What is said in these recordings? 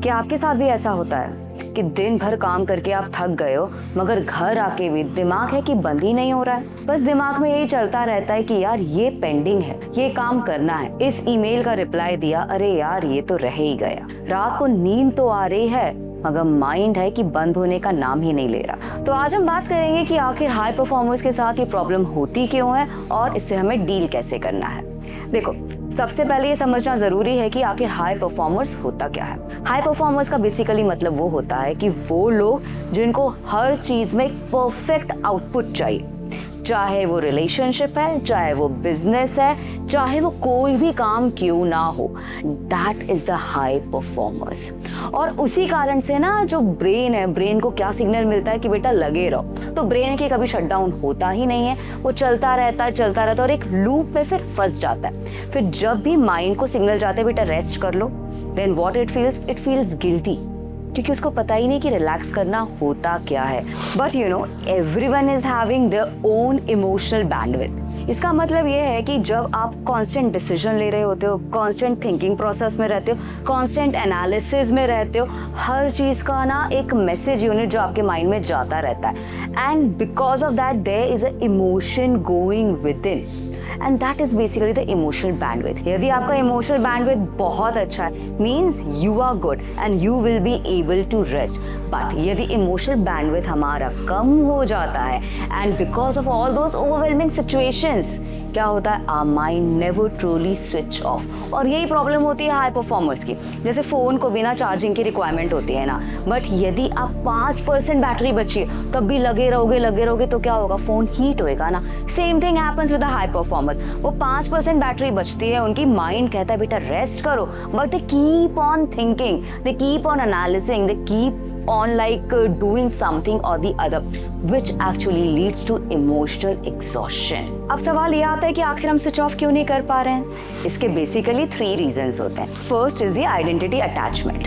क्या आपके साथ भी ऐसा होता है कि दिन भर काम करके आप थक गए हो मगर घर आके भी दिमाग है कि बंद ही नहीं हो रहा है? बस दिमाग में यही चलता रहता है कि यार ये पेंडिंग है, ये काम करना है, इस ईमेल का रिप्लाई दिया, अरे यार ये तो रह ही गया। रात को नींद तो आ रही है मगर माइंड है कि बंद होने का नाम ही नहीं ले रहा। तो आज हम बात करेंगे कि आखिर हाई परफॉर्मर्स के साथ ये प्रॉब्लम होती क्यों है और इससे हमें डील कैसे करना है। देखो, सबसे पहले ये समझना जरूरी है कि आखिर हाई परफॉर्मर्स होता क्या है। हाई परफॉर्मर्स का बेसिकली मतलब वो होता है कि वो लोग जिनको हर चीज में परफेक्ट आउटपुट चाहिए, चाहे वो रिलेशनशिप है, चाहे वो बिजनेस है, चाहे वो कोई भी काम क्यों ना हो, that is the high performers. और उसी कारण से ना जो ब्रेन है, ब्रेन को क्या सिग्नल मिलता है कि बेटा लगे रहो, तो ब्रेन के कभी शटडाउन होता ही नहीं है, वो चलता रहता है और एक लूप में फिर फंस जाता है। फिर जब भी माइंड को सिग्नल जाता है बेटा रेस्ट कर लो, then what it feels guilty, क्योंकि उसको पता ही नहीं कि रिलैक्स करना होता क्या है। But you know, everyone is having their own emotional bandwidth. इसका मतलब ये है कि जब आप कांस्टेंट डिसीजन ले रहे होते हो, कांस्टेंट थिंकिंग प्रोसेस में रहते हो, कांस्टेंट एनालिसिस में रहते हो, हर चीज का ना एक मैसेज यूनिट जो आपके माइंड में जाता रहता है, and because of that there is a emotion going with in, and that is basically the emotional bandwidth. यदि आपका इमोशनल बैंडविड्थ बहुत अच्छा है, means you are good and you will be able to rest. But यदि emotional bandwidth हमारा कम हो जाता है and because of all those overwhelming situations, क्या होता है, our mind never truly switch off. और यही प्रॉब्लम होती है हाई परफॉर्मर्स की। जैसे फोन को बिना चार्जिंग की रिक्वायरमेंट होती है ना, बट यदि आप 5% बैटरी बची है तब भी लगे रहोगे तो क्या होगा, फोन हीट होएगा ना। Same thing happens with the high performers. वो 5% बैटरी बचती है, उनकी माइंड कहता है बेटा रेस्ट करो, but they keep on thinking, they keep on analysing, they keep on like doing something or the other, which actually leads to emotional exhaustion. अब सवाल ये आता है कि आखिर हम स्विच ऑफ क्यों नहीं कर पा रहे हैं। इसके बेसिकली 3 रीजंस होते हैं। First is the identity attachment.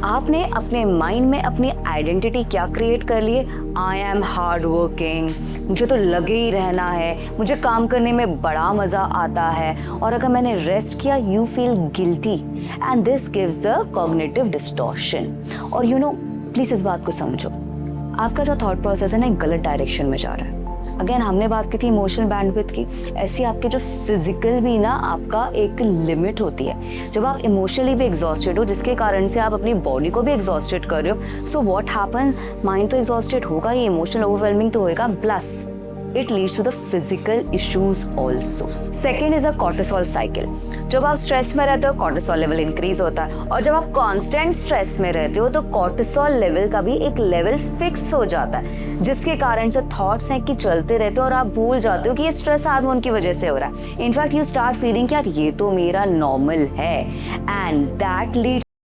आपने अपने माइंड में अपनी आइडेंटिटी क्या क्रिएट कर लिए, आई एम हार्ड वर्किंग, मुझे तो लगे ही रहना है, मुझे काम करने में बड़ा मजा आता है, और अगर मैंने रेस्ट किया you feel guilty, and this gives the cognitive distortion. और यू नो, प्लीज इस बात को समझो, आपका जो थॉट प्रोसेस है ना एक गलत डायरेक्शन में जा रहा है। अगेन हमने बात की थी इमोशनल बैंडविड्थ की, ऐसी आपके जो फिजिकल भी ना आपका एक लिमिट होती है। जब आप इमोशनली भी एग्जॉस्टेड हो, जिसके कारण से आप अपनी बॉडी को भी एग्जॉस्टेड कर रहे हो, सो व्हाट हैपन, माइंड तो एग्जॉस्टेड होगा ही, इमोशनल ओवरवेलमिंग तो होएगा, plus it leads to the physical issues also. Second is a cortisol cycle. जब आप स्ट्रेस में रहते हो कॉर्टिसोल लेवल इंक्रीज होता है, और जब आप कांस्टेंट स्ट्रेस में रहते हो तो कॉर्टिसोल लेवल का भी एक लेवल फिक्स हो जाता है, जिसके कारण से थॉट्स हैं कि चलते रहते हो और आप भूल जाते हो कि ये स्ट्रेस हार्मोन की वजह से हो रहा है। इनफैक्ट यू स्टार्ट फीलिंग कि यार ये तो मेरा नॉर्मल है, एंड दैट लीड्स